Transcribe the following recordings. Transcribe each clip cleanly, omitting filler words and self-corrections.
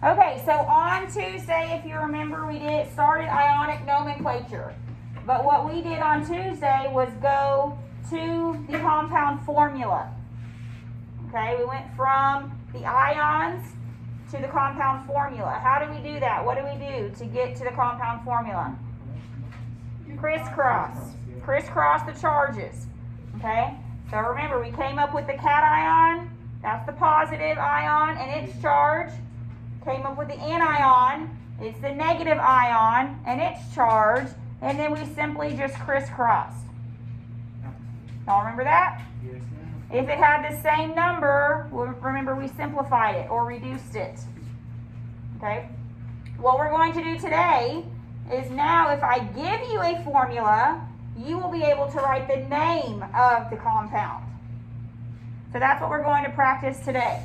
Okay, so on Tuesday, if you remember, we started Ionic Nomenclature. But what we did on Tuesday was go to the compound formula. Okay, we went from the ions to the compound formula. How do we do that? What do we do to get to the compound formula? Crisscross. Crisscross the charges. Okay, so remember, we came up with the cation. That's the positive ion and its charge. Came up with the anion. It's the negative ion and its charge. And then we simply just crisscrossed. Y'all remember that? Yes, ma'am. If it had the same number, remember we simplified it or reduced it. Okay? What we're going to do today is now if I give you a formula, you will be able to write the name of the compound. So that's what we're going to practice today.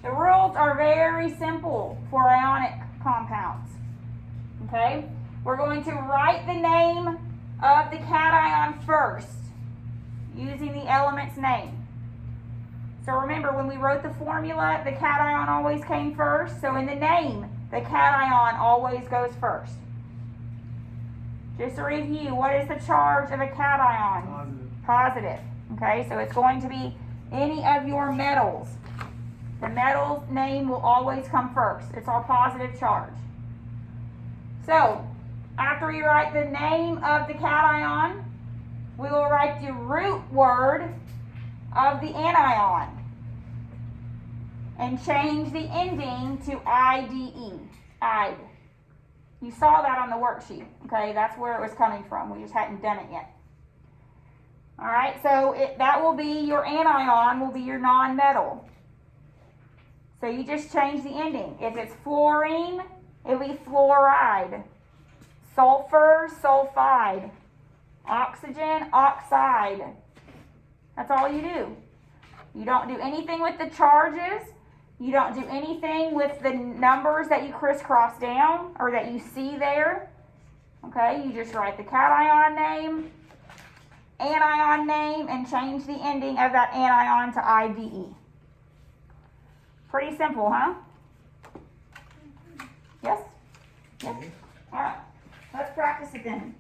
The rules are very simple for ionic compounds. Okay? We're going to write the name of the cation first, using the element's name. So remember, when we wrote the formula, the cation always came first. So in the name, the cation always goes first. Just to review, what is the charge of a cation? Positive. Okay, so it's going to be any of your metals. The metal's name will always come first. It's our positive charge. So, after we write the name of the cation, we will write the root word of the anion and change the ending to IDE. IDE. You saw that on the worksheet. Okay, that's where it was coming from. We just hadn't done it yet. All right, so that will be your anion, will be your non-metal. So you just change the ending. If it's fluorine, it'll be fluoride. Sulfur, sulfide. Oxygen, oxide. That's all you do. You don't do anything with the charges. You don't do anything with the numbers that you crisscross down or that you see there. Okay, you just write the cation name, anion name, and change the ending of that anion to IDE. Pretty simple, huh? Yes? Yes? All right. Let's practice it then.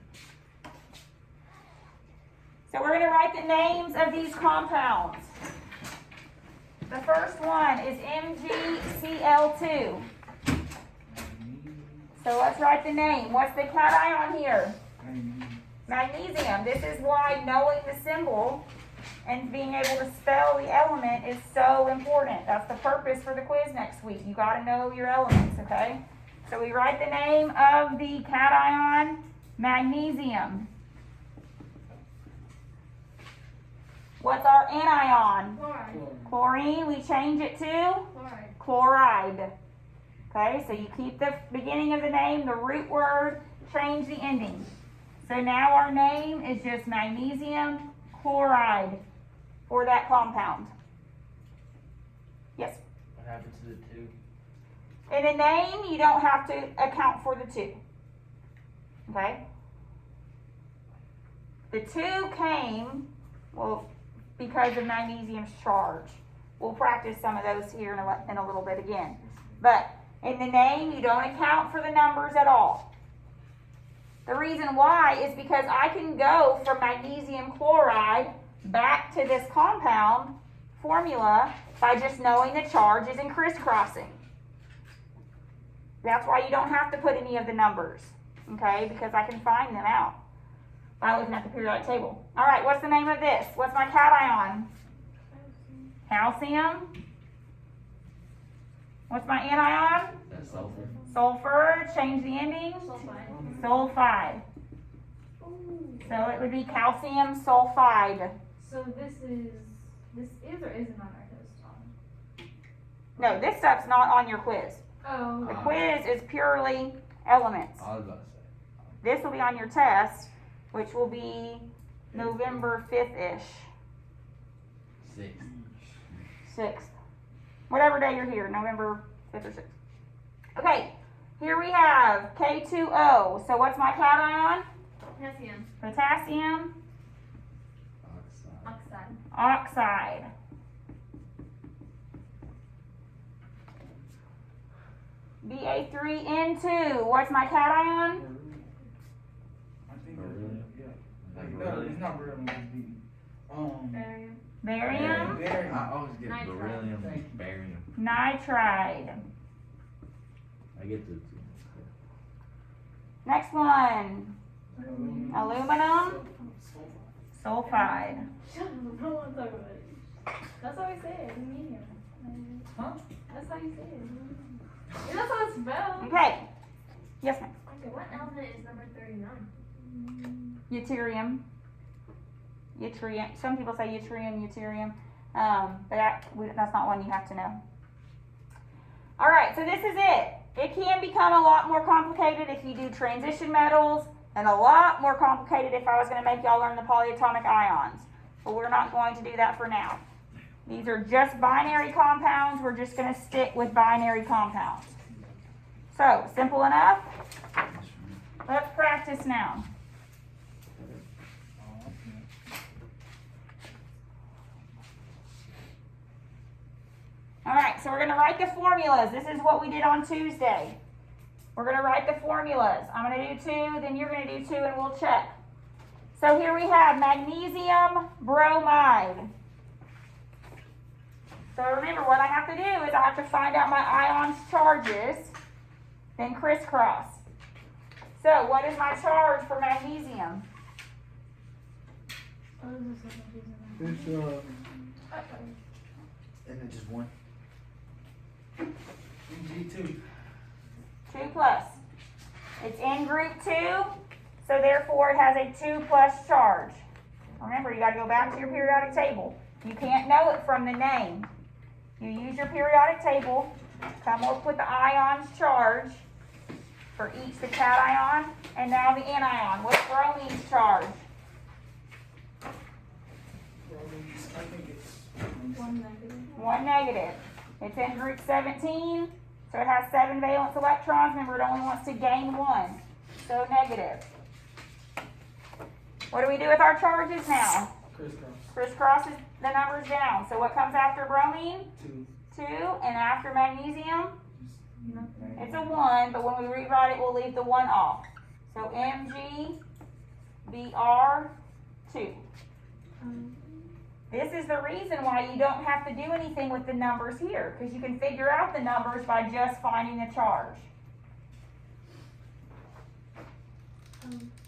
So we're going to write the names of these compounds. The first one is MgCl2. So let's write the name. What's the cation here? Magnesium. This is why knowing the symbol and being able to spell the element is so important. That's the purpose for the quiz next week. You got to know your elements, okay? So we write the name of the cation, magnesium. What's our anion? Chlorine. We change it to? Chloride. Okay, so you keep the beginning of the name, the root word, change the ending. So now our name is just magnesium chloride for that compound. Yes? What happened to the 2? In the name, you don't have to account for the 2. Okay? The 2 came, well, because of magnesium's charge. We'll practice some of those here in a little bit again. But in the name, you don't account for the numbers at all. The reason why is because I can go from magnesium chloride back to this compound formula by just knowing the charges and crisscrossing. That's why you don't have to put any of the numbers, okay, because I can find them out by looking at the periodic table. All right, what's the name of this? What's my cation? Calcium. What's my anion? That's sulfur. Sulfur. Change the ending. Sulfide. So it would be calcium sulfide. So this is or isn't on our test? No, this stuff's not on your quiz. Oh. The quiz is purely elements. I was about to say. This will be on your test, which will be November 5th-ish. 6. 6th. Whatever day you're here, November 5th or 6th. Okay, here we have K2O. So what's my cation? Potassium. Potassium Oxide. Oxide. oxide. Ba3N2. What's my cation? I think Beryllium? yeah. Like, no, it's not beryllium, it's B. Barium. Barium Barium. I always get Nitride. beryllium, Thank you. barium. nitride. I get the two. Next one. Aluminum sulfide. Shut up, I don't want to talk about it. That's how we say it in medium. Huh? That's how you say it. Yeah, that's how it's spelled. Okay. Yes, ma'am. Okay, what element is number 39? Yttrium. Yttrium. Some people say yttrium, yttrium. But that's not one you have to know. All right, so this is it. It can become a lot more complicated if you do transition metals, and a lot more complicated if I was going to make y'all learn the polyatomic ions. But we're not going to do that for now. These are just binary compounds. We're just going to stick with binary compounds. So, simple enough. Let's practice now. All right, so we're going to write the formulas. This is what we did on Tuesday. We're going to write the formulas. I'm going to do 2, then you're going to do 2, and we'll check. So here we have magnesium bromide. So remember, what I have to do is I have to find out my ions charges, then crisscross. So what is my charge for magnesium? Oh, this is so confusing. It's And then just one. G2. 2 plus. It's in group 2, so therefore it has a 2 plus charge. Remember, you got to go back to your periodic table. You can't know it from the name. You use your periodic table, come up with the ion's charge for each, the cation, and now the anion. What's bromine's charge? I think it's 1 negative. 1 negative. It's in group 17, so it has 7 valence electrons. Remember, it only wants to gain 1, so negative. What do we do with our charges now? crisscross. Crisscrosses the numbers down. So what comes after bromine? 2. 2, and after magnesium, Nothing. it's a 1, but when we rewrite it, we'll leave the 1 off. So MgBr2. This is the reason why you don't have to do anything with the numbers here, because you can figure out the numbers by just finding the charge.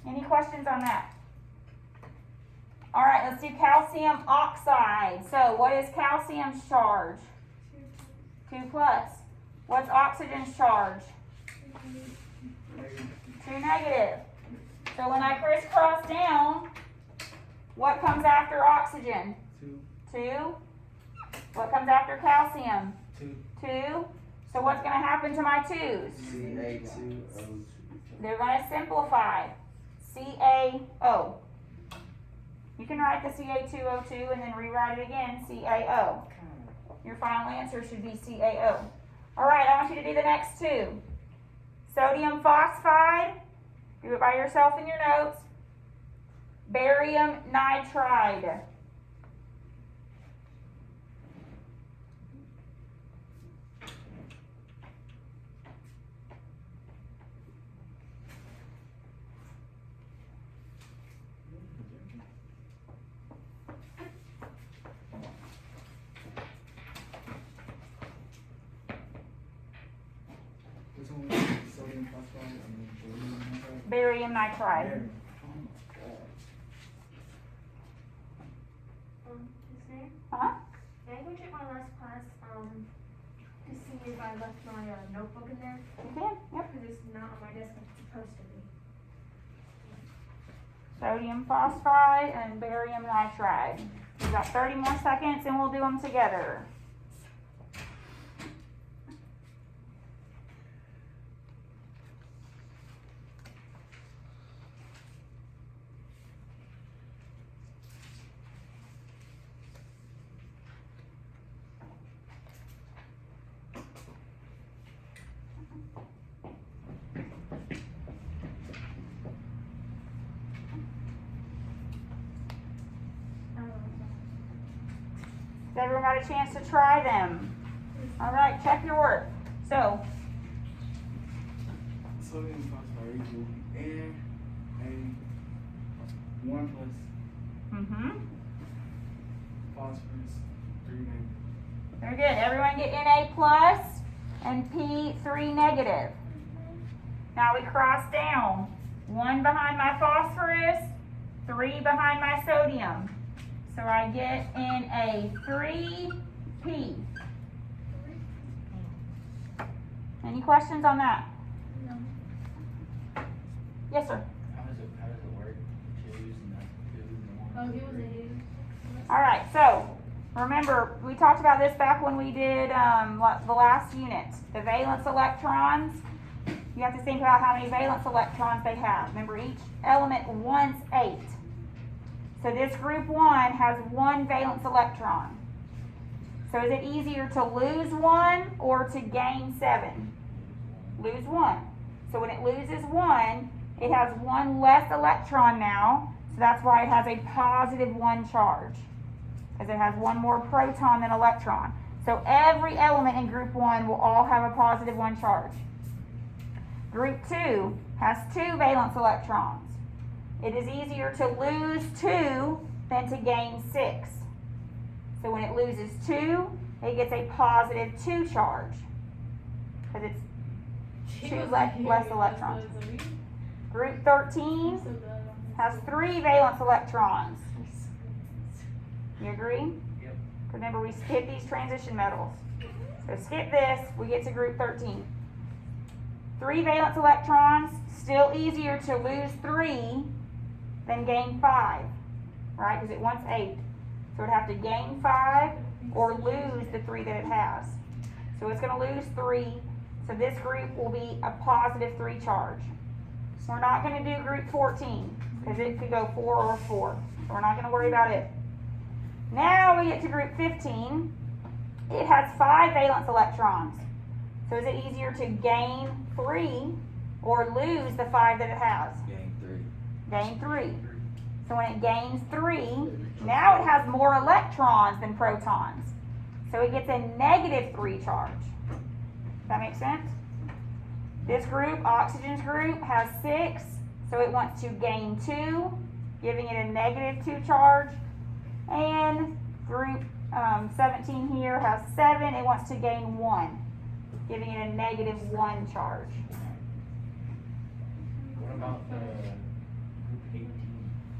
Any questions on that? All right, let's do calcium oxide. So what is calcium's charge? 2 plus. What's oxygen's charge? 2 negative. So when I crisscross down, what comes after oxygen? 2. 2. What comes after calcium? 2. 2. So what's going to happen to my 2's? Ca2O2. They're going to simplify. CaO. You can write the Ca2O2 and then rewrite it again, CaO. Your final answer should be CaO. All right, I want you to do the next 2. Sodium phosphide. Do it by yourself in your notes. Barium nitride. This one was sodium phosphide and then Barium nitride. barium. His name? Uh-huh. Can I go check my last class, to see if I left my notebook in there? You can. Yep. Because it's not on my desk like it's supposed to be. Sodium phosphide and barium nitride. We've got 30 more seconds and we'll do them together. Has everyone got a chance to try them? All right, check your work. So, sodium phosphide equal Na 1 plus Mm-hmm. phosphorus 3 negative. Very good. Everyone get Na plus and P 3 negative. Now we cross down. 1 behind my phosphorus, 3 behind my sodium. So I get Na3P. Any questions on that? No. Yes, sir. How does it work? Twos and the twos and the ones? Oh, he was a. All right, so remember, we talked about this back when we did the last unit. The valence electrons, you have to think about how many valence electrons they have. Remember, each element wants 8. So this group 1 has 1 valence electron. So is it easier to lose 1 or to gain 7? Lose 1. So when it loses 1, it has 1 less electron now. So that's why it has a positive 1 charge, because it has 1 more proton than electron. So every element in group 1 will all have a positive 1 charge. Group 2 has 2 valence electrons. It is easier to lose 2 than to gain 6. So when it loses 2, it gets a positive 2 charge, because it's 2 less electrons. Group 13 has 3 valence electrons. You agree? Yep. Remember, we skip these transition metals. So skip this, we get to group 13. 3 valence electrons, still easier to lose 3 than gain 5, right? Because it wants 8. So it'd have to gain 5 or lose the 3 that it has. So it's going to lose 3. So this group will be a positive 3 charge. We're not going to do group 14 because it could go 4 or 4. So we're not going to worry about it. Now we get to group 15. It has 5 valence electrons. So is it easier to gain 3 or lose the 5 that it has? Gain 3. Gain 3. So when it gains 3, now it has more electrons than protons. So it gets a negative 3 charge. Does that make sense? This group, oxygen's group, has 6. So it wants to gain 2, giving it a negative 2 charge. And group 17 here has 7. It wants to gain 1, giving it a negative 1 charge. What about group 18?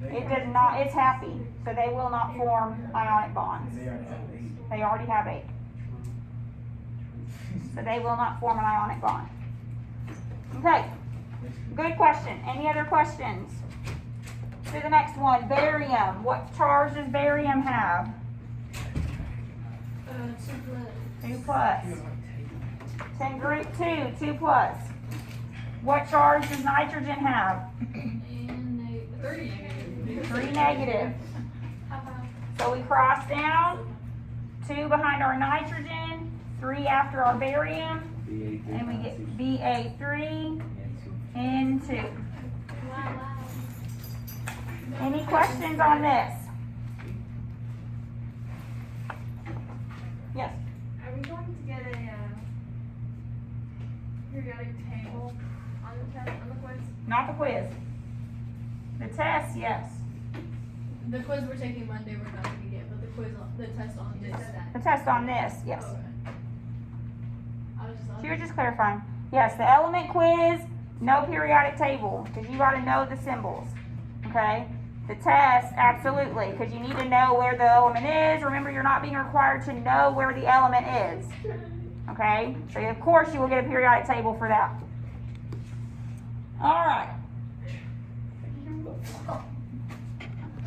It does not, it's happy, so they will not form ionic bonds. They already have 8. They already have 8. So they will not form an ionic bond. Okay, good question. Any other questions? To the next one, barium. What charge does barium have? 2 plus. Then group 2, 2 plus. What charge does nitrogen have? And 3 negative. So we cross down, 2 behind our nitrogen, 3 after our barium, BA3 and we get minus Ba3 and 2. N2. Any questions on this? Yes. Are we going to get a periodic table on the test, on the quiz? Not the quiz. The test, yes. The quiz we're taking Monday, we're not gonna get, but the test on this. The test on this, yes. Okay. I was just. So you're just clarifying. Yes, the element quiz, no periodic table, because you gotta know the symbols, okay? The test, absolutely, because you need to know where the element is. Remember, you're not being required to know where the element is, okay? So of course you will get a periodic table for that. All right.